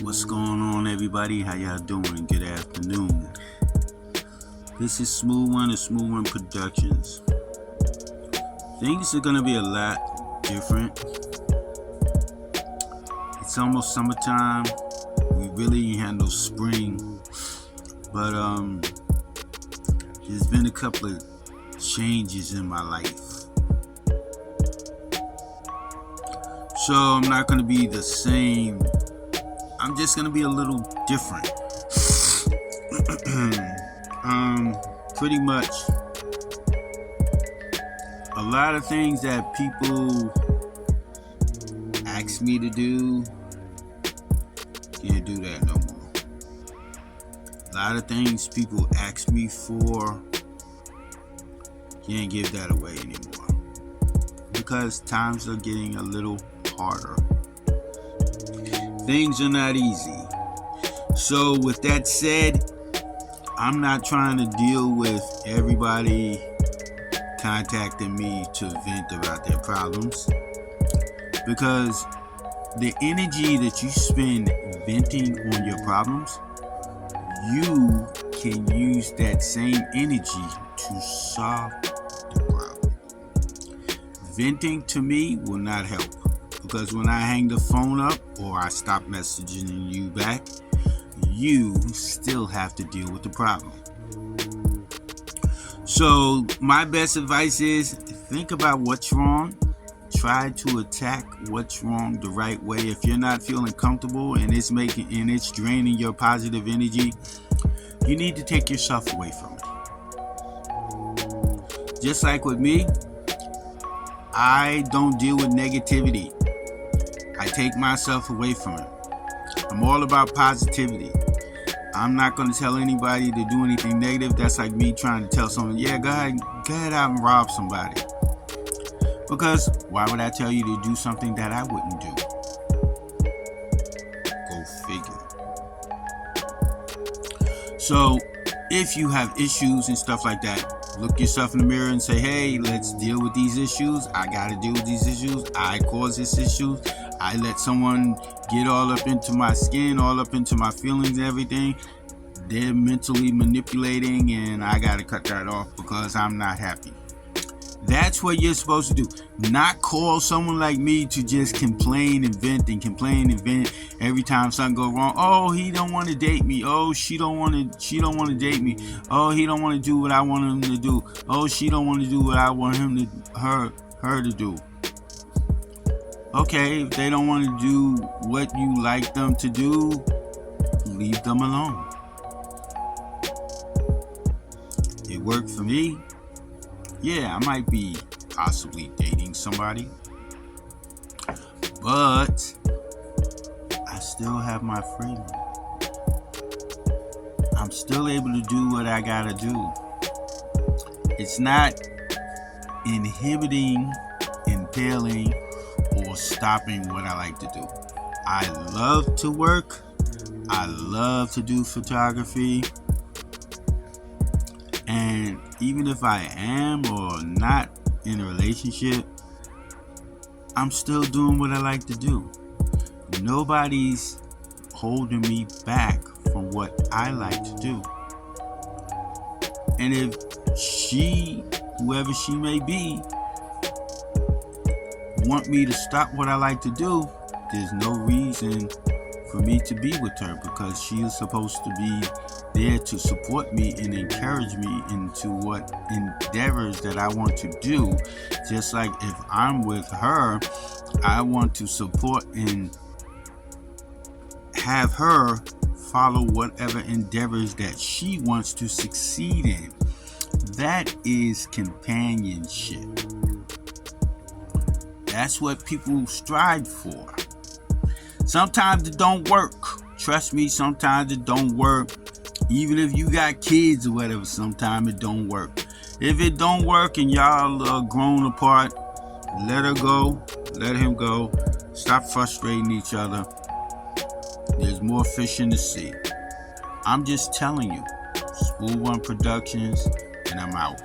What's going on, everybody? How y'all doing? Good afternoon. This is Smooth One of Smooth One Productions. Things are gonna be a lot different. It's almost summertime. We really ain't had no spring, but there's been a couple of changes in my life. So I'm not gonna be the same. I'm just gonna be a little different. Pretty much a lot of things that people ask me to do, can't do that no more. A lot of things people ask me for, can't give that away anymore, because times are getting a little harder. Things are not easy. So with that said, I'm not trying to deal with everybody contacting me to vent about their problems, because the energy that you spend venting on your problems, you can use that same energy to solve the problem. Venting to me will not help, because when I hang the phone up or I stop messaging you back, you still have to deal with the problem. So my best advice is think about what's wrong. Try to attack what's wrong the right way. If you're not feeling comfortable and it's draining your positive energy, you need to take yourself away from it. Just like with me, I don't deal with negativity. I take myself away from it. I'm all about positivity. I'm not going to tell anybody to do anything negative. That's like me trying to tell someone, yeah, go ahead out and rob somebody. Because why would I tell you to do something that I wouldn't do? Go figure. So if you have issues and stuff like that, look yourself in the mirror and say, hey, let's deal with these issues. I got to deal with these issues. I caused this issue. I let someone get all up into my skin, all up into my feelings and everything. They're mentally manipulating, and I got to cut that off because I'm not happy. That's what you're supposed to do. Not call someone like me to just complain and vent every time something goes wrong. Oh, he don't want to date me. Oh, she don't want to date me. Oh, he don't want to do what I want him to do. Oh, she don't want to do what I want her to do. Okay, if they don't want to do what you like them to do, leave them alone. It worked for me. Yeah, I might be possibly dating somebody, but I still have my freedom. I'm still able to do what I gotta do. It's not inhibiting, impaling, or stopping what I like to do. I love to work. I love to do photography. And even if I am or not in a relationship, I'm still doing what I like to do. Nobody's holding me back from what I like to do. And if whoever she may be, want me to stop what I like to do, there's no reason for me to be with her, because she is supposed to be there to support me and encourage me into what endeavors that I want to do. Just like if I'm with her, I want to support and have her follow whatever endeavors that she wants to succeed in. That is companionship. That's what people strive for. Sometimes it don't work. Trust me, sometimes it don't work. Even if you got kids or whatever, sometimes it don't work. If it don't work and y'all are grown apart, let her go, let him go. Stop frustrating each other. There's more fish in the sea. I'm just telling you. Smooth One Productions, and I'm out.